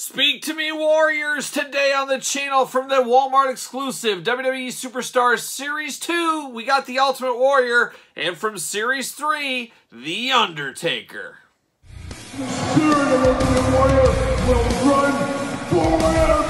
Speak to me, Warriors! Today on the channel from the Walmart exclusive WWE Superstars Series 2, we got the Ultimate Warrior, and from Series 3, The Undertaker. The spirit of Ultimate Warrior will run forever!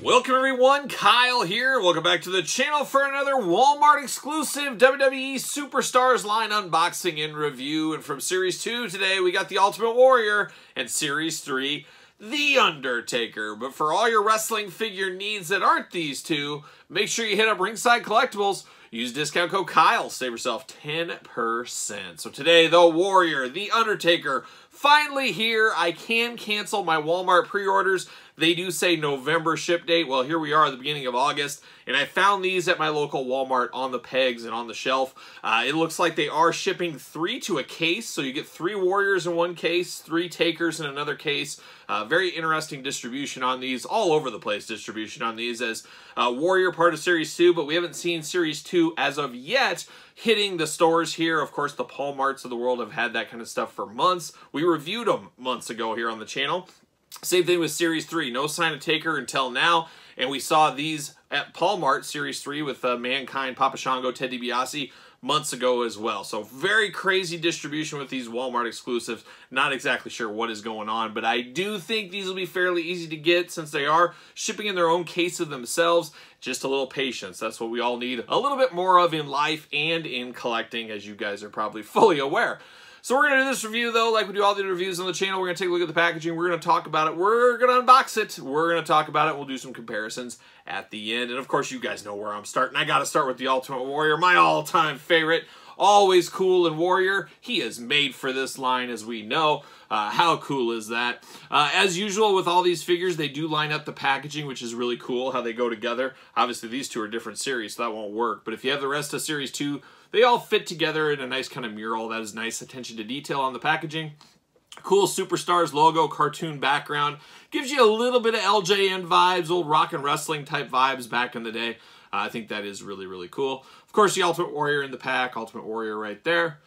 Welcome everyone, Kyle here. Welcome back to the channel for another Walmart exclusive WWE Superstars line unboxing and review. And from Series 2 today, we got the Ultimate Warrior, and Series 3, The Undertaker. But for all your wrestling figure needs that aren't these two, make sure you hit up Ringside Collectibles. Use discount code Kyle, save yourself 10%. So today, the Warrior, The Undertaker, finally here. I can cancel my Walmart pre-orders. They do say November ship date. Well, here we are at the beginning of August, and I found these at my local Walmart on the pegs and on the shelf. It looks like they are shipping 3 to a case, so you get 3 Warriors in one case, 3 Takers in another case. Very interesting distribution on these, all over the place distribution on these as Warrior part of Series 2, but we haven't seen Series 2 as of yet hitting the stores here. Of course, the Paul Marts of the world have had that kind of stuff for months. We reviewed them months ago here on the channel. Same thing with Series 3. No sign of Taker until now. And we saw these at Paul Mart Series 3 with Mankind, Papa Shango, Ted DiBiase months ago as well. So very crazy distribution with these Walmart exclusives. Not exactly sure what is going on, but I do think these will be fairly easy to get since they are shipping in their own case of themselves. Just a little patience. That's what we all need a little bit more of in life and in collecting, as you guys are probably fully aware. So we're going to do this review, though, like we do all the reviews on the channel. We're going to take a look at the packaging. We're going to talk about it. We're going to unbox it. We're going to talk about it. We'll do some comparisons at the end. And, of course, you guys know where I'm starting. I got to start with the Ultimate Warrior, my all-time favorite. Always cool and Warrior. He is made for this line, as we know. How cool is that? As usual with all these figures, they do line up the packaging, which is really cool, how they go together. Obviously, these two are different series, so that won't work. But if you have the rest of Series 2, they all fit together in a nice kind of mural. That is nice attention to detail on the packaging. Cool Superstars logo, cartoon background. Gives you a little bit of LJN vibes, old rock and wrestling type vibes back in the day. I think that is really, really cool. Of course, the Ultimate Warrior in the pack. Ultimate Warrior right there.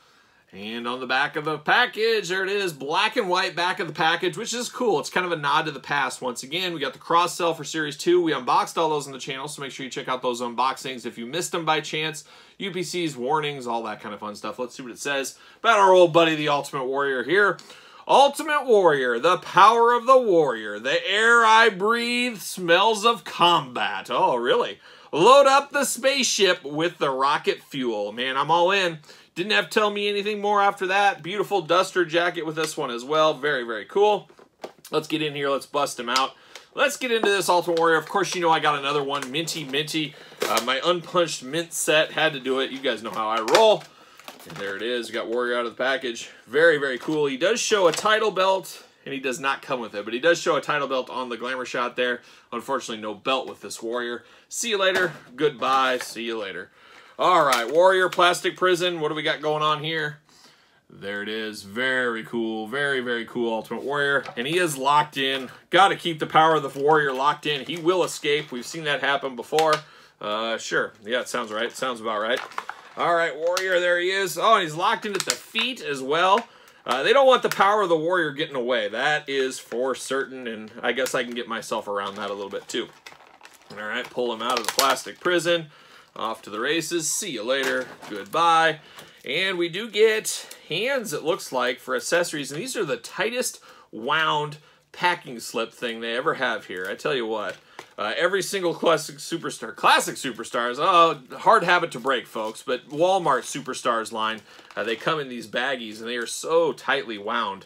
And on the back of the package, there it is, black and white back of the package, which is cool. It's kind of a nod to the past. Once again, we got the cross-sell for Series 2. We unboxed all those on the channel, so make sure you check out those unboxings if you missed them by chance. UPCs, warnings, all that kind of fun stuff. Let's see what it says about our old buddy, the Ultimate Warrior here. Ultimate Warrior, the power of the warrior. The air I breathe smells of combat. Oh, really? Load up the spaceship with the rocket fuel. Man, I'm all in. Didn't have to tell me anything more after that. Beautiful duster jacket with this one as well. Very, very cool. Let's get in here. Let's bust him out. Let's get into this Ultimate Warrior. Of course, you know I got another one. Minty, minty. My unpunched mint set. Had to do it. You guys know how I roll. And there it is. We got Warrior out of the package. Very, very cool. He does show a title belt, and he does not come with it. But he does show a title belt on the glamour shot there. Unfortunately, no belt with this Warrior. See you later. Goodbye. See you later. All right, Warrior Plastic Prison. What do we got going on here? There it is. Very cool. Very, very cool Ultimate Warrior. And he is locked in. Got to keep the power of the Warrior locked in. He will escape. We've seen that happen before. Sure. Yeah, it sounds right. Sounds about right. All right, Warrior. There he is. Oh, and he's locked in at the feet as well. They don't want the power of the Warrior getting away. That is for certain, and I guess I can get myself around that a little bit too. All right, pull him out of the plastic prison. Off to the races. See you later. Goodbye. And we do get hands, it looks like, for accessories. And these are the tightest wound packing slip thing they ever have here. I tell you what. Every single classic superstars, oh, hard habit to break, folks. But Walmart Superstars line, they come in these baggies, and they are so tightly wound.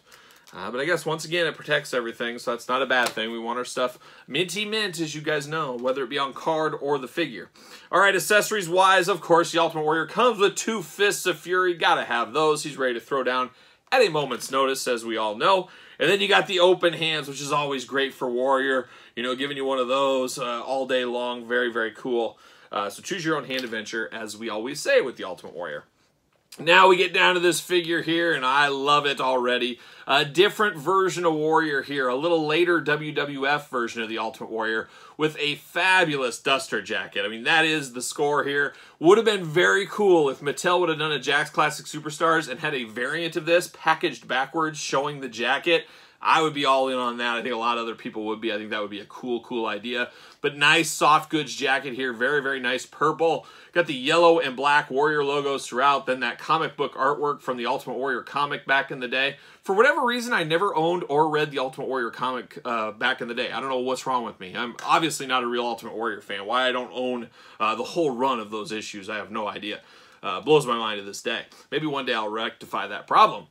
But I guess, once again, it protects everything, so that's not a bad thing. We want our stuff minty mint, as you guys know, whether it be on card or the figure. All right, accessories-wise, of course, the Ultimate Warrior comes with 2 Fists of Fury. Got to have those. He's ready to throw down at a moment's notice, as we all know. And then you got the open hands, which is always great for Warrior. You know, giving you one of those all day long. Very, very cool. So choose your own hand adventure, as we always say with the Ultimate Warrior. Now we get down to this figure here, and I love it already. A different version of Warrior here, a little later WWF version of the Ultimate Warrior with a fabulous Duster jacket. I mean, that is the score here. Would have been very cool if Mattel would have done a Jakks Classic Superstars and had a variant of this packaged backwards showing the jacket. I would be all in on that. I think a lot of other people would be. I think that would be a cool idea. But nice soft goods jacket here. Very, very nice purple. Got the yellow and black Warrior logos throughout. Then that comic book artwork from the Ultimate Warrior comic back in the day. For whatever reason, I never owned or read the Ultimate Warrior comic back in the day. I don't know what's wrong with me. I'm obviously not a real Ultimate Warrior fan. Why I don't own the whole run of those issues, I have no idea. Blows my mind to this day. Maybe one day I'll rectify that problem.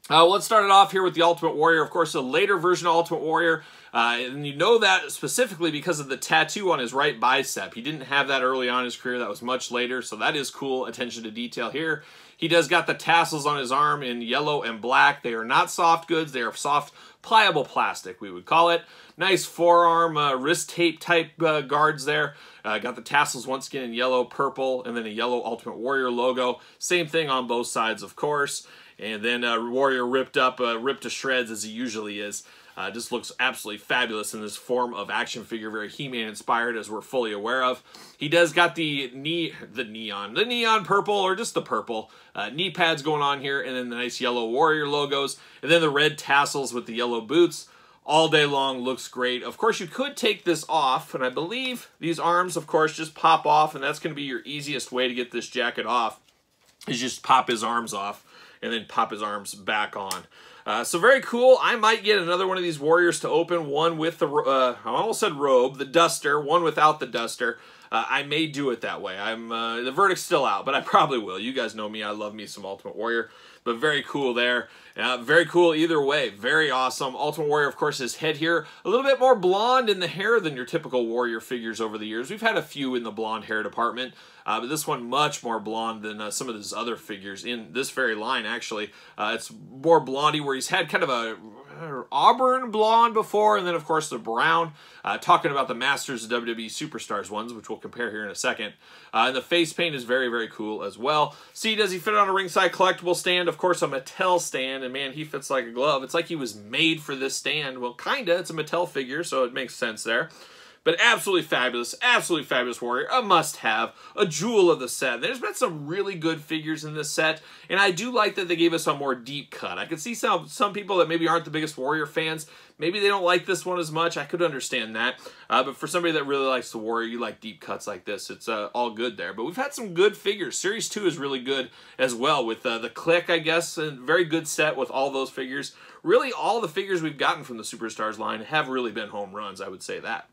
Let's start it off here with the Ultimate Warrior. Of course, a later version of Ultimate Warrior. And you know that specifically because of the tattoo on his right bicep. He didn't have that early on in his career. That was much later. So that is cool. Attention to detail here. He does got the tassels on his arm in yellow and black. They are not soft goods. They are soft, pliable plastic, we would call it. Nice forearm, wrist tape type guards there. Got the tassels once again in yellow, purple, and then a yellow Ultimate Warrior logo. Same thing on both sides, of course. And then Warrior ripped to shreds as he usually is. Just looks absolutely fabulous in this form of action figure, very He-Man inspired, as we're fully aware of. He does got the neon purple, or just the purple knee pads going on here, and then the nice yellow Warrior logos, and then the red tassels with the yellow boots. All day long, looks great. Of course, you could take this off, and I believe these arms, of course, just pop off, and that's going to be your easiest way to get this jacket off, is just pop his arms off, and then pop his arms back on. So very cool. I might get another one of these Warriors to open, one with the, I almost said robe, the Duster, one without the Duster. I may do it that way. The verdict's still out, but I probably will. You guys know me. I love me some Ultimate Warrior. But very cool there. Very cool either way. Very awesome. Ultimate Warrior, of course, his head here. A little bit more blonde in the hair than your typical Warrior figures over the years. We've had a few in the blonde hair department. But this one much more blonde than some of his other figures in this very line, actually. It's more blondie, where he's had kind of a auburn blonde before, and then, of course, the brown. Talking about the Masters of WWE Superstars ones, which we'll compare here in a second. And the face paint is very, very cool as well. See, does he fit on a ringside collectible stand? Of course, a Mattel stand, and man, he fits like a glove. It's like he was made for this stand. Well, kinda. It's a Mattel figure, so it makes sense there. But absolutely fabulous Warrior, a must-have, a jewel of the set. There's been some really good figures in this set, and I do like that they gave us a more deep cut. I could see some people that maybe aren't the biggest Warrior fans, maybe they don't like this one as much. I could understand that. But for somebody that really likes the Warrior, you like deep cuts like this, it's all good there. But we've had some good figures. Series 2 is really good as well with the Click, I guess. A very good set with all those figures. Really, all the figures we've gotten from the Superstars line have really been home runs, I would say that.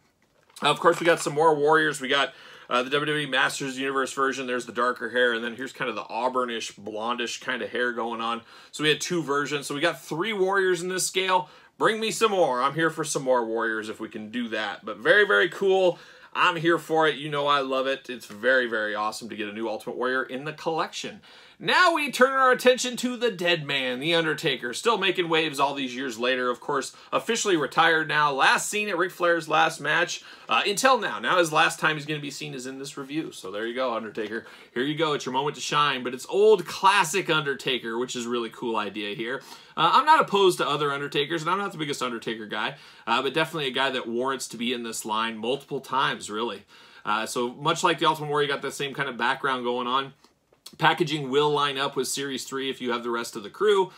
Of course, we got some more Warriors. We got the WWE Masters Universe version. There's the darker hair, and then here's kind of the auburnish, blondish kind of hair going on. So we had two versions. So we got 3 Warriors in this scale. Bring me some more. I'm here for some more Warriors if we can do that. But very, very cool. I'm here for it. You know I love it. It's very, very awesome to get a new Ultimate Warrior in the collection. Now we turn our attention to the Dead Man, The Undertaker, still making waves all these years later, of course, officially retired now, last seen at Ric Flair's last match, until now. Now his last time he's going to be seen is in this review, so there you go, Undertaker. Here you go, it's your moment to shine, but it's old classic Undertaker, which is a really cool idea here. I'm not opposed to other Undertakers, and I'm not the biggest Undertaker guy, but definitely a guy that warrants to be in this line multiple times, really. So much like the Ultimate Warrior, you got the same kind of background going on. Packaging will line up with Series 3 if you have the rest of the crew.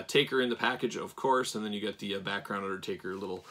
Taker in the package, of course, and then you get the background Undertaker little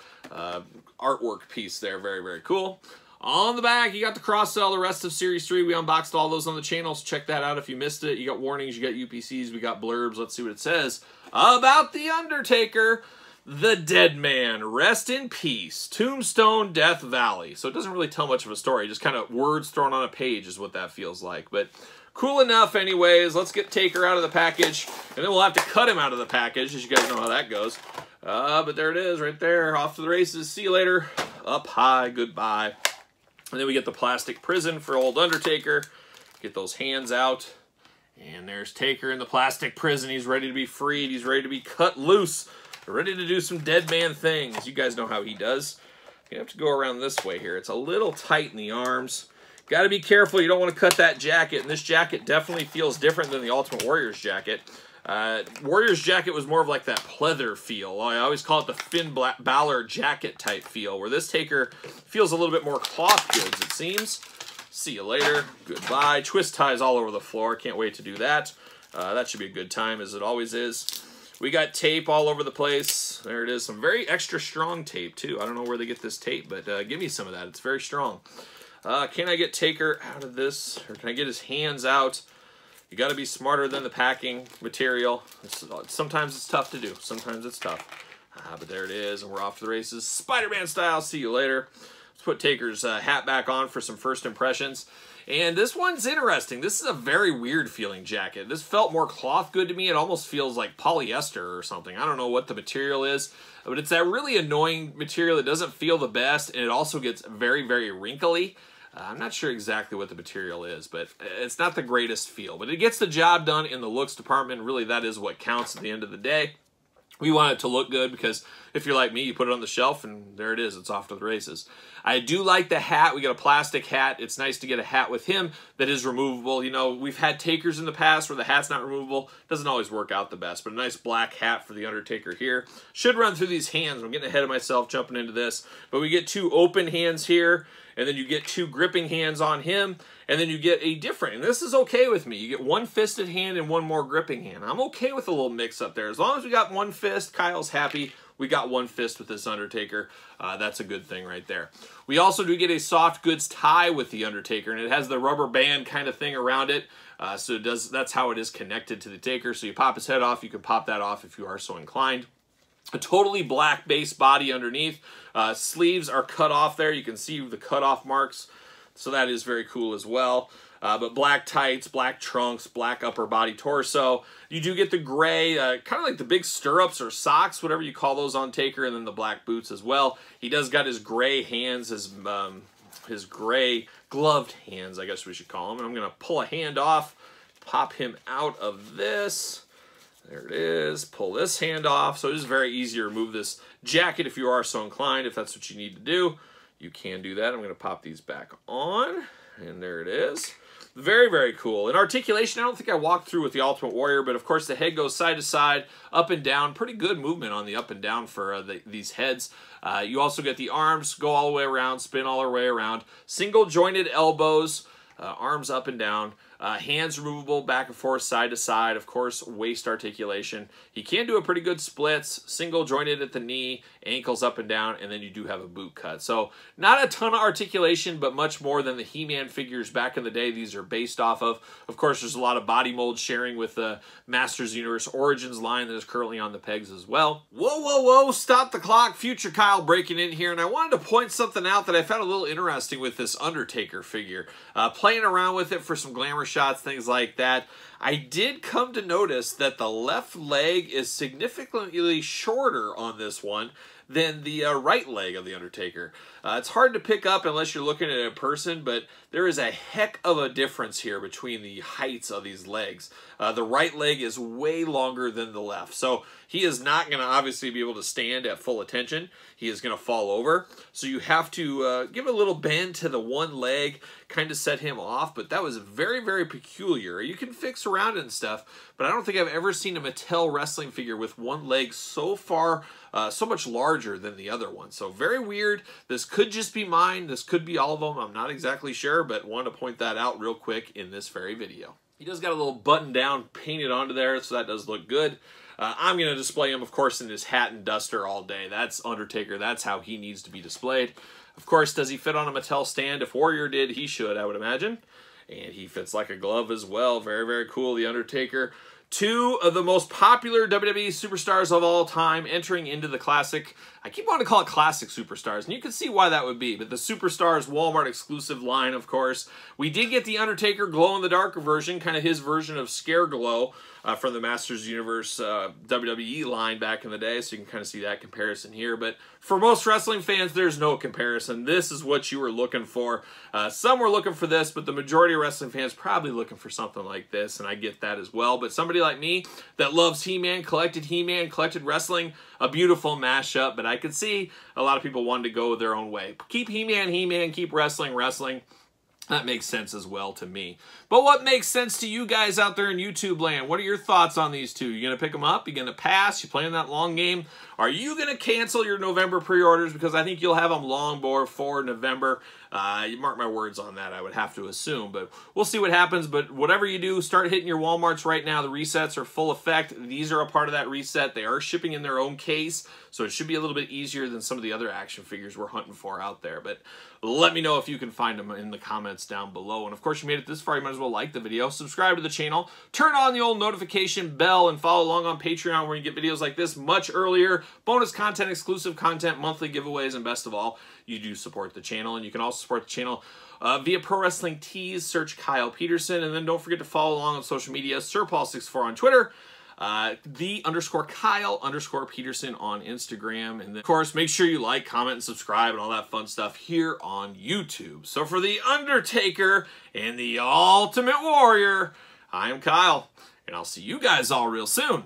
artwork piece there. Very, very cool. On the back, you got the cross-sell, the rest of Series 3. We unboxed all those on the channel, so check that out if you missed it. You got warnings, you got UPCs, we got blurbs. Let's see what it says about The Undertaker. The Dead Man, rest in peace. Tombstone, Death Valley. So it doesn't really tell much of a story. Just kind of words thrown on a page is what that feels like. But cool enough anyways. Let's get Taker out of the package. And then we'll have to cut him out of the package, as you guys know how that goes. But there it is right there. Off to the races. See you later. Up high. Goodbye. And then we get the plastic prison for old Undertaker. Get those hands out. And there's Taker in the plastic prison. He's ready to be freed. He's ready to be cut loose. Ready to do some Dead Man things. You guys know how he does. You have to go around this way here. It's a little tight in the arms. Got to be careful. You don't want to cut that jacket, and this jacket definitely feels different than the Ultimate Warrior's jacket. Warrior's jacket was more of like that pleather feel. I always call it the Finn Balor jacket type feel, where this Taker feels a little bit more cloth goods, it seems. See you later. Goodbye. Twist ties all over the floor. Can't wait to do that. That should be a good time, as it always is. We got tape all over the place. There it is. Some very extra strong tape, too. I don't know where they get this tape, but give me some of that. It's very strong. Can I get Taker out of this? Or can I get his hands out? You got to be smarter than the packing material. Sometimes it's tough to do. Sometimes it's tough. But there it is, and we're off to the races. Spider-Man style. See you later. Let's put Taker's hat back on for some first impressions. And this one's interesting. This is a very weird feeling jacket. This felt more cloth good to me. It almost feels like polyester or something. I don't know what the material is, but it's that really annoying material that doesn't feel the best, and it also gets very, very wrinkly. I'm not sure exactly what the material is, but it's not the greatest feel. But it gets the job done in the looks department. Really, that is what counts at the end of the day. We want it to look good because if you're like me, you put it on the shelf and there it is. It's off to the races. I do like the hat. We got a plastic hat. It's nice to get a hat with him that is removable. You know, we've had Takers in the past where the hat's not removable. Doesn't always work out the best, but a nice black hat for the Undertaker here. Should run through these hands. I'm getting ahead of myself jumping into this. But we get 2 open hands here, and then you get 2 gripping hands on him, and then you get a different, and this is okay with me. You get 1 fisted hand and 1 more gripping hand. I'm okay with a little mix up there. As long as we got 1 fist, Kyle's happy. We got 1 fist with this Undertaker. That's a good thing right there. We also do get a soft goods tie with the Undertaker, and it has the rubber band kind of thing around it. So it does. That's how it is connected to the Taker. So you pop his head off, you can pop that off if you are so inclined. A totally black base body underneath. Sleeves are cut off there. You can see the cut off marks. So that is very cool as well. But black tights, black trunks, black upper body torso. You do get the gray, kind of like the big stirrups or socks, whatever you call those on Taker, and then the black boots as well. He does got his gray hands, his gray gloved hands, I guess we should call them. And I'm going to pull a hand off, pop him out of this. There it is. Pull this hand off. So it is very easy to remove this jacket if you are so inclined, if that's what you need to do. You can do that. I'm going to pop these back on. And there it is. Very, very cool. In articulation, I don't think I walked through with the Ultimate Warrior, but of course the head goes side to side, up and down. Pretty good movement on the up and down for these heads. You also get the arms go all the way around, spin all the way around. Single jointed elbows, arms up and down. Hands removable back and forth, side to side. Of course, waist articulation. He can do a pretty good splits. Single jointed at the knee, ankles up and down, and then you do have a boot cut. So not a ton of articulation, but much more than the He-Man figures back in the day these are based off of. Of course, there's a lot of body mold sharing with the Masters Universe Origins line that is currently on the pegs as well. Whoa, whoa, whoa, stop the clock. Future Kyle breaking in here, and I wanted to point something out that I found a little interesting with this Undertaker figure. Playing around with it for some glamour shots, things like that. I did come to notice that the left leg is significantly shorter on this one than the right leg of the Undertaker. It's hard to pick up unless you're looking at it in person, but there is a heck of a difference here between the heights of these legs. The right leg is way longer than the left, so he is not going to obviously be able to stand at full attention. He is going to fall over, so you have to give a little bend to the one leg, kind of set him off, but that was very, very peculiar. You can fix around it and stuff, but I don't think I've ever seen a Mattel wrestling figure with one leg so far, so much larger than the other one. So very weird. This could just be mine. This could be all of them. I'm not exactly sure, but wanted to point that out real quick in this very video. He does got a little button down painted onto there, so that does look good. I'm going to display him, of course, in his hat and duster all day. That's Undertaker. That's how he needs to be displayed. Of course, does he fit on a Mattel stand? If Warrior did, he should, I would imagine. And he fits like a glove as well. Very, very cool, the Undertaker. Two of the most popular WWE superstars of all time entering into the classic. I keep wanting to call it classic superstars, and you can see why that would be. But the Superstars Walmart exclusive line, of course. We did get the Undertaker glow-in-the-dark version, kind of his version of Scare Glow from the Masters Universe WWE line back in the day. So you can kind of see that comparison here. But for most wrestling fans, there's no comparison. This is what you were looking for. Some were looking for this, but the majority of wrestling fans probably looking for something like this, and I get that as well. But somebody like me that loves He-Man, collected wrestling, a beautiful mashup, but I could see a lot of people wanted to go their own way. Keep He-Man, He-Man, keep wrestling, wrestling. That makes sense as well to me. But what makes sense to you guys out there in YouTube land? What are your thoughts on these two? You going to pick them up? You going to pass? You playing that long game? Are you going to cancel your November pre-orders? Because I think you'll have them long before November. You mark my words on that, I would have to assume. But we'll see what happens. But whatever you do, start hitting your Walmarts right now. The resets are full effect. These are a part of that reset. They are shipping in their own case, so it should be a little bit easier than some of the other action figures we're hunting for out there. But let me know if you can find them in the comments down below. And of course, you made it this far, you might as well like the video, subscribe to the channel, turn on the old notification bell, and follow along on Patreon where you get videos like this much earlier, bonus content, exclusive content, monthly giveaways, and best of all, you do support the channel. And you can also support the channel via Pro Wrestling Tees, search Kyle Peterson, and then don't forget to follow along on social media, SirPaul64 on Twitter, _Kyle_Peterson on Instagram. And then, of course, make sure you like, comment, and subscribe and all that fun stuff here on YouTube. So for The Undertaker and The Ultimate Warrior, I am Kyle, and I'll see you guys all real soon.